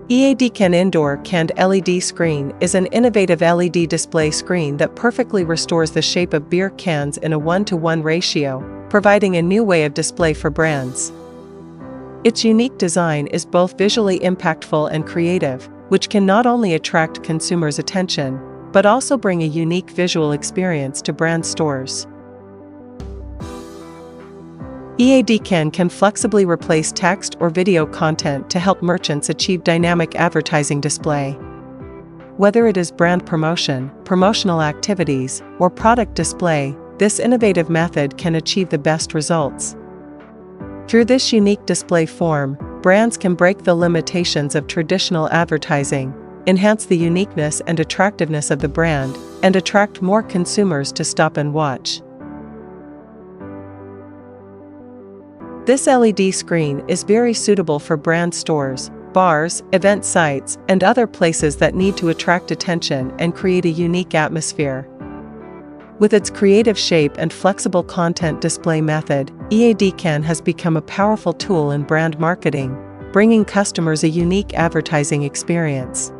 EA-DCan Indoor Canned LED Screen is an innovative LED display screen that perfectly restores the shape of beer cans in a 1:1 ratio, providing a new way of display for brands. Its unique design is both visually impactful and creative, which can not only attract consumers' attention, but also bring a unique visual experience to brand stores. EA-DCan can flexibly replace text or video content to help merchants achieve dynamic advertising display. Whether it is brand promotion, promotional activities, or product display, this innovative method can achieve the best results. Through this unique display form, brands can break the limitations of traditional advertising, enhance the uniqueness and attractiveness of the brand, and attract more consumers to stop and watch. This LED screen is very suitable for brand stores, bars, event sites, and other places that need to attract attention and create a unique atmosphere. With its creative shape and flexible content display method, EA-DCan has become a powerful tool in brand marketing, bringing customers a unique advertising experience.